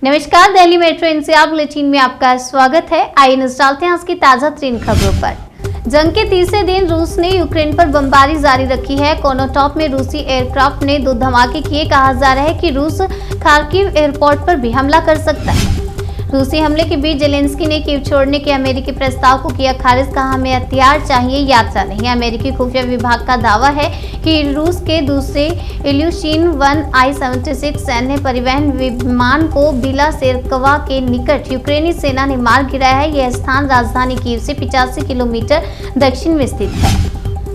नमस्कार, Delhi metro NCR bulletin में आपका स्वागत है। आइए नजर डालते हैं आज की ताजा तरीन खबरों पर। जंग के तीसरे दिन रूस ने यूक्रेन पर बमबारी जारी रखी है। कोनोटॉप में रूसी एयरक्राफ्ट ने 2 धमाके किए। कहा जा रहा है कि रूस खार्किव एयरपोर्ट पर भी हमला कर सकता है। रूसी हमले के बीच जेलेंस्की ने कीव छोड़ने के अमेरिकी प्रस्ताव को किया खारिज। कहा, हमें हथियार चाहिए, यात्रा नहीं। अमेरिकी खुफिया विभाग का दावा है कि रूस के दूसरे इल्यूशिन-1 I-76 सैन्य परिवहन विमान को बिलासेरकवा के निकट यूक्रेनी सेना ने मार गिराया है। यह स्थान राजधानी कीव से 85 किलोमीटर दक्षिण में स्थित है।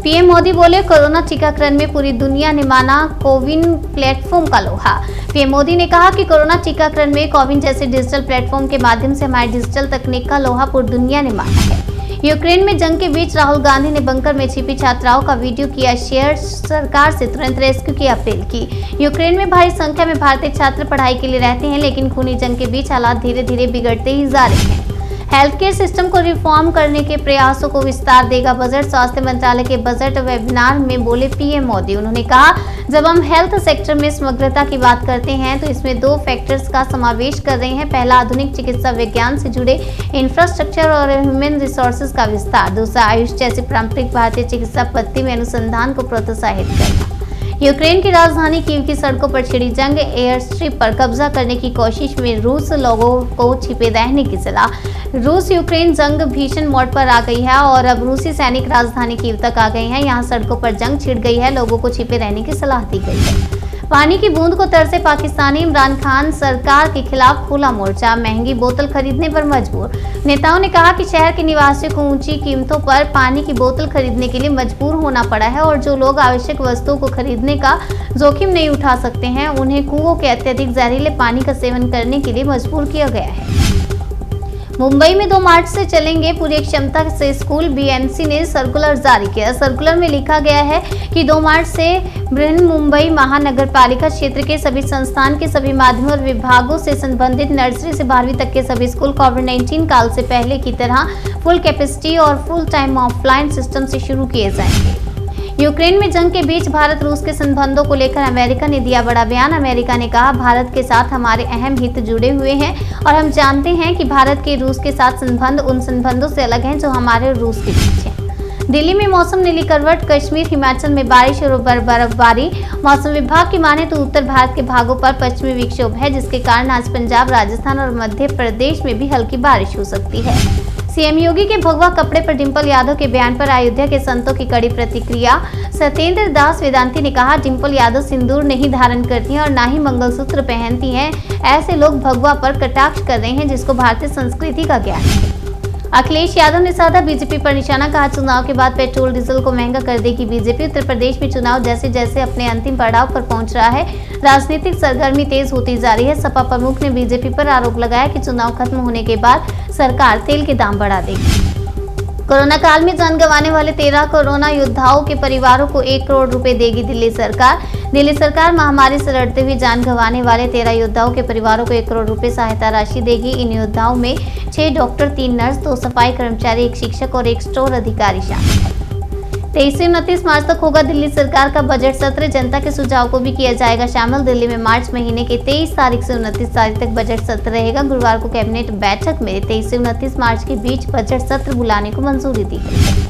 पीएम मोदी बोले, कोरोना टीकाकरण में पूरी दुनिया ने माना कोविन प्लेटफॉर्म का लोहा। पीएम मोदी ने कहा कि कोरोना टीकाकरण में कोविन जैसे डिजिटल प्लेटफॉर्म के माध्यम से हमारी डिजिटल तकनीक का लोहा पूरी दुनिया ने माना है। यूक्रेन में जंग के बीच राहुल गांधी ने बंकर में छिपी छात्राओं का वीडियो किया शेयर। सरकार से तुरंत रेस्क्यू की अपील की। यूक्रेन में भारी संख्या में भारतीय छात्र पढ़ाई के लिए रहते हैं, लेकिन खूनी जंग के बीच हालात धीरे धीरे बिगड़ते ही जा रहे हैं। हेल्थ केयर सिस्टम को रिफॉर्म करने के प्रयासों को विस्तार देगा बजट। स्वास्थ्य मंत्रालय के बजट वेबिनार में बोले पीएम मोदी। उन्होंने कहा, जब हम हेल्थ सेक्टर में समग्रता की बात करते हैं तो इसमें 2 फैक्टर्स का समावेश कर रहे हैं। पहला, आधुनिक चिकित्सा विज्ञान से जुड़े इंफ्रास्ट्रक्चर और ह्यूमन रिसोर्सेज का विस्तार। दूसरा, आयुष जैसी पारंपरिक भारतीय चिकित्सा पद्धति में अनुसंधान को प्रोत्साहित करना। यूक्रेन की राजधानी कीव की सड़कों पर छिड़ी जंग। एयर स्ट्रिप पर कब्जा करने की कोशिश में रूस, लोगों को छिपे रहने की सलाह। रूस यूक्रेन जंग भीषण मोड पर आ गई है और अब रूसी सैनिक राजधानी कीव तक आ गए हैं। यहाँ सड़कों पर जंग छिड़ गई है। लोगों को छिपे रहने की सलाह दी गई है। पानी की बूंद को तरसे पाकिस्तानी। इमरान खान सरकार के खिलाफ खुला मोर्चा। महंगी बोतल खरीदने पर मजबूर। नेताओं ने कहा कि शहर के निवासियों को ऊंची कीमतों पर पानी की बोतल खरीदने के लिए मजबूर होना पड़ा है और जो लोग आवश्यक वस्तुओं को खरीदने का जोखिम नहीं उठा सकते हैं, उन्हें कुओं के अत्यधिक जहरीले पानी का सेवन करने के लिए मजबूर किया गया है। मुंबई में 2 मार्च से चलेंगे पूरी क्षमता से स्कूल। बीएमसी ने सर्कुलर जारी किया। सर्कुलर में लिखा गया है कि 2 मार्च से बृहन्मुंबई महानगर पालिका क्षेत्र के सभी संस्थान के सभी माध्यमों और विभागों से संबंधित नर्सरी से 12वीं तक के सभी स्कूल कोविड-19 काल से पहले की तरह फुल कैपेसिटी और फुल टाइम ऑफलाइन सिस्टम से शुरू किए जाएंगे। यूक्रेन में जंग के बीच भारत रूस के संबंधों को लेकर अमेरिका ने दिया बड़ा बयान। अमेरिका ने कहा, भारत के साथ हमारे अहम हित जुड़े हुए हैं और हम जानते हैं कि भारत के रूस के साथ संबंध उन संबंधों से अलग हैं जो हमारे रूस के बीच हैं। दिल्ली में मौसम नीली करवट। कश्मीर, हिमाचल में बारिश और बर्फबारी। मौसम विभाग की माने तो उत्तर भारत के भागों पर पश्चिमी विक्षोभ है, जिसके कारण आज पंजाब, राजस्थान और मध्य प्रदेश में भी हल्की बारिश हो सकती है। सीएम योगी के भगवा कपड़े पर डिंपल यादव के बयान पर अयोध्या के संतों की कड़ी प्रतिक्रिया। सत्येंद्र दास वेदांती ने कहा, डिंपल यादव सिंदूर नहीं धारण करती हैं और ना ही मंगलसूत्र पहनती हैं। ऐसे लोग भगवा पर कटाक्ष कर रहे हैं, जिसको भारतीय संस्कृति का ज्ञान है। अखिलेश यादव ने साधा बीजेपी पर निशाना। कहा, चुनाव के बाद पेट्रोल डीजल को महंगा कर देगी बीजेपी। उत्तर प्रदेश में चुनाव जैसे जैसे अपने अंतिम पड़ाव पर पहुंच रहा है, राजनीतिक सरगर्मी तेज होती जा रही है। सपा प्रमुख ने बीजेपी पर आरोप लगाया कि चुनाव खत्म होने के बाद सरकार तेल के दाम बढ़ा देगी। कोरोना काल में जान गंवाने वाले 13 कोरोना योद्धाओं के परिवारों को 1 करोड़ रुपए देगी दिल्ली सरकार। दिल्ली सरकार महामारी से लड़ते हुए जान गंवाने वाले 13 योद्धाओं के परिवारों को 1 करोड़ रुपए सहायता राशि देगी। इन योद्धाओं में 6 डॉक्टर, 3 नर्स, 2 सफाई कर्मचारी, 1 शिक्षक और 1 स्टोर अधिकारी शामिल है। 23 से 29 मार्च तक होगा दिल्ली सरकार का बजट सत्र। जनता के सुझाव को भी किया जाएगा शामिल। दिल्ली में मार्च महीने के 23 तारीख से 29 तारीख तक बजट सत्र रहेगा। गुरुवार को कैबिनेट बैठक में 23 से 29 मार्च के बीच बजट सत्र बुलाने को मंजूरी दी गई है।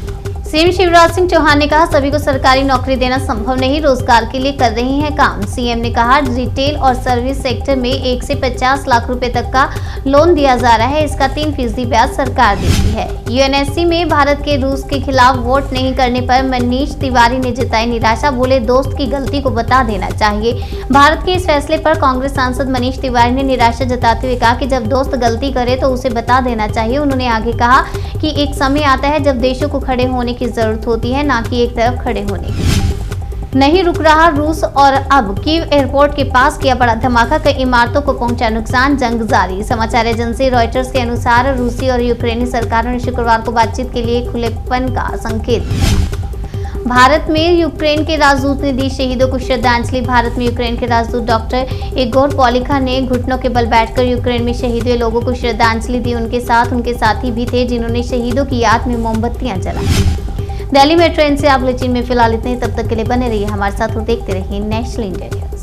सीएम शिवराज सिंह चौहान ने कहा, सभी को सरकारी नौकरी देना संभव नहीं, रोजगार के लिए कर रही हैं काम। सीएम ने कहा, रिटेल और सर्विस सेक्टर में 1 से 50 लाख रुपए तक का लोन दिया जा रहा है। इसका 3% ब्याज सरकार देती है। यूएनएससी में भारत के रूस के खिलाफ वोट नहीं करने पर मनीष तिवारी ने जताई निराशा। बोले, दोस्त की गलती को बता देना चाहिए। भारत के इस फैसले पर कांग्रेस सांसद मनीष तिवारी ने निराशा जताते हुए कहा कि जब दोस्त गलती करे तो उसे बता देना चाहिए। उन्होंने आगे कहा कि एक समय आता है जब देशों को खड़े होने की जरूरत होती है, ना कि एक तरफ खड़े होने की। नहीं रुक रहा रूस और अब कीव एयरपोर्ट के पास किया बड़ा धमाका। कई इमारतों को पहुंचा नुकसान। जंग जारी। समाचार एजेंसी रॉयटर्स के अनुसार रूसी और यूक्रेनी सरकारों ने शुक्रवार को बातचीत के लिए खुलेपन का संकेत दिया। भारत में यूक्रेन के राजदूत ने दी शहीदों को श्रद्धांजलि। भारत में यूक्रेन के राजदूत डॉक्टर इगोर पॉलिखा ने घुटनों के बल बैठकर यूक्रेन में शहीद हुए लोगों को श्रद्धांजलि दी। उनके साथ उनके साथी भी थे, जिन्होंने शहीदों की याद में मोमबत्तियां जलाई। दिल्ली मेट्रो एनसीआर बुलेटिन में फिलहाल इतने ही। तब तक के लिए बने रहिए हमारे साथ और देखते रहिए नेशनल इंडिया।